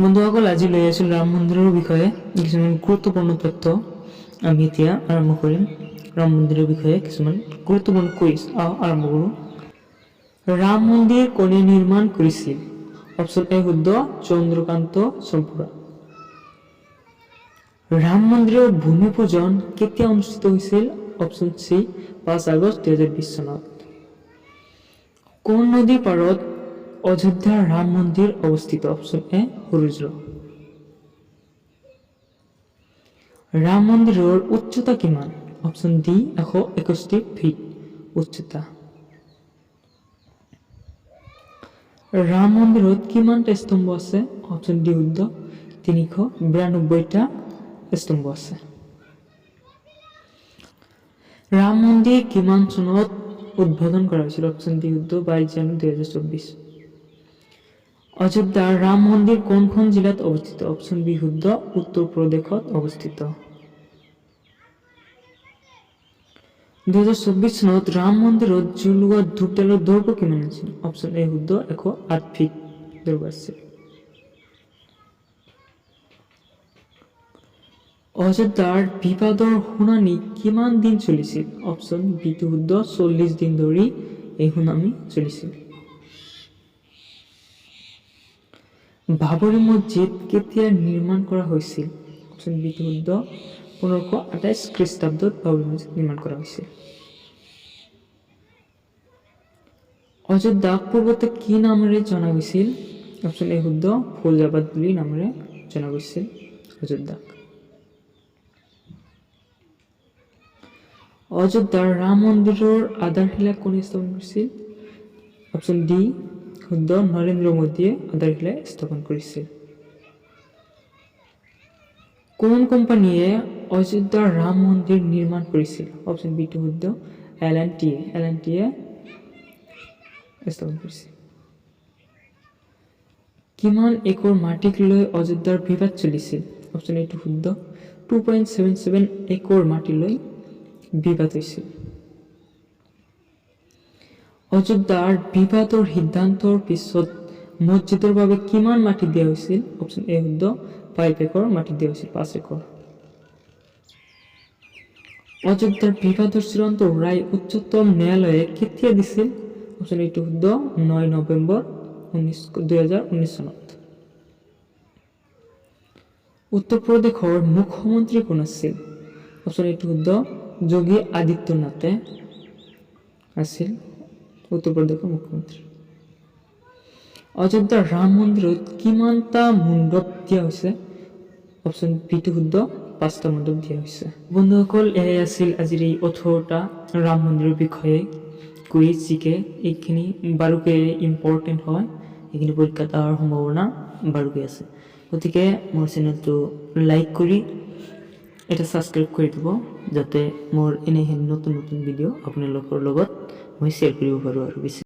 বন্ধুসকল, আজি লৈ আছোঁ ৰাম মন্দিৰৰ বিষয়ে কিছুমান গুৰুত্বপূৰ্ণ তথ্য। আমি এতিয়া আৰম্ভ কৰিম ৰাম মন্দিৰৰ বিষয়ে কিছুমান গুৰুত্বপূৰ্ণ কুইজ। আৰম্ভ কৰোঁ। ৰাম মন্দিৰ কোনে নিৰ্মাণ কৰিছিল? অপশ্যন এ শুদ্ধ, চন্দ্ৰকান্ত চম্পৰা। ৰাম মন্দিৰৰ ভূমি পূজন কেতিয়া অনুষ্ঠিত হৈছিল? অপশ্যন চি 5 আগষ্ট 2020 চনত। কোন নদীৰ পাৰত অযোধ্যাৰ ৰাম মন্দিৰ অৱস্থিত? অপশ্যন এ সূৰ্য। ৰাম মন্দিৰৰ উচ্চতা কিমান? অপশ্যন ডি 161 ফিট উচ্চতা। ৰাম মন্দিৰত কিমানটা স্তম্ভ আছে? অপশ্যন ডি শুদ্ধ, 392টা স্তম্ভ আছে। ৰাম মন্দিৰ কিমান চনত উদ্বোধন কৰা হৈছিল? অপশ্যন ডি শুদ্ধ, 22 জানুৱাৰী 2024। অযোধ্যাৰ ৰাম মন্দিৰ কোনখন জিলাত অৱস্থিত? অপশ্যন বি শুদ্ধ, উত্তৰ প্ৰদেশত অৱস্থিত। 2024 চনত ৰাম মন্দিৰত জ্বলোৱা ধূপডালৰ দৈৰ্ঘ্য কিমান আছিল? অপশ্যন এ শুদ্ধ, 108 ফিট দৈৰ্ঘ্য আছিল। অযোধ্যাৰ বিবাদৰ শুনানি কিমান দিন চলিছিল? অপশ্যন বি শুদ্ধ, 40 দিন ধৰি এই শুনানি চলিছিল। বাবৰি মছজিদ কেতিয়া নিৰ্মাণ কৰা হৈছিল? অপশ্যন বি শুদ্ধ, 1528 খ্ৰীষ্টাব্দত বাবৰি মছজিদ নিৰ্মাণ কৰা হৈছিল। অযোধ্যাক পূৰ্বতে কি নামেৰে জনা গৈছিল? অপশ্যন এ শুদ্ধ, ফৌজাবাদ বুলি নামেৰে জনা গৈছিল অযোধ্যাক। অযোধ্যাৰ ৰাম মন্দিৰৰ আধাৰশিলা কোনে স্থাপন কৰিছিল? অপশ্যন ডি শুদ্ধ, নৰেন্দ্ৰ মোদীয়ে আধাৰশিলা স্থাপন কৰিছিল। কোন কোম্পানীয়ে অযোধ্যাৰ ৰাম মন্দিৰ নিৰ্মাণ কৰিছিল? অপশ্যন বি শুদ্ধ, এল&টিয়ে স্থাপন কৰিছিল। কিমান একৰ মাটিক লৈ অযোধ্যাৰ বিবাদ চলিছিল? অপশ্যন এ শুদ্ধ, 2.77 একৰ মাটি লৈ বিবাদ হৈছিল। অযোধ্যাৰ বিবাদৰ সিদ্ধান্তৰ পিছত মছজিদৰ বাবে কিমান মাটি দিয়া হৈছিল? অপশ্যন এ শুদ্ধ, 5 একৰ মাটি দিয়া হৈছিল, 5 একৰ। অযোধ্যাৰ বিবাদৰ চূড়ান্ত ৰায় উচ্চতম ন্যায়ালয়ে কেতিয়া দিছিল? অপশ্যন এ শুদ্ধ, 9 নৱেম্বৰ 2019 চনত। উত্তৰ প্ৰদেশৰ মুখ্যমন্ত্ৰী কোন আছিল? অপশ্যন এ শুদ্ধ, যোগী আদিত্যনাথে আছিল উত্তৰ প্ৰদেশৰ মুখ্যমন্ত্ৰী। অযোধ্যাৰ ৰাম মন্দিৰত কিমানটা মণ্ডপ দিয়া হৈছে? অপশ্যন বি শুদ্ধ, 5টা মণ্ডপ দিয়া হৈছে। বন্ধুসকল, এয়াই আছিল আজিৰ এই 18টা ৰাম মন্দিৰৰ বিষয়ে কুইজ, যিকে এইখিনি বাৰুকে ইম্পৰ্টেণ্ট হয়। এইখিনি পৰীক্ষাত অহাৰ সম্ভাৱনা বাৰুকে আছে। গতিকে মোৰ চেনেলটো লাইক কৰি এটা ছাবস্ক্ৰাইব কৰি দিব, যাতে মোৰ এনেহেন নতুন নতুন ভিডিঅ' আপোনালোকৰ লগত মই শ্বেয়াৰ কৰিব পাৰোঁ আৰু বেছি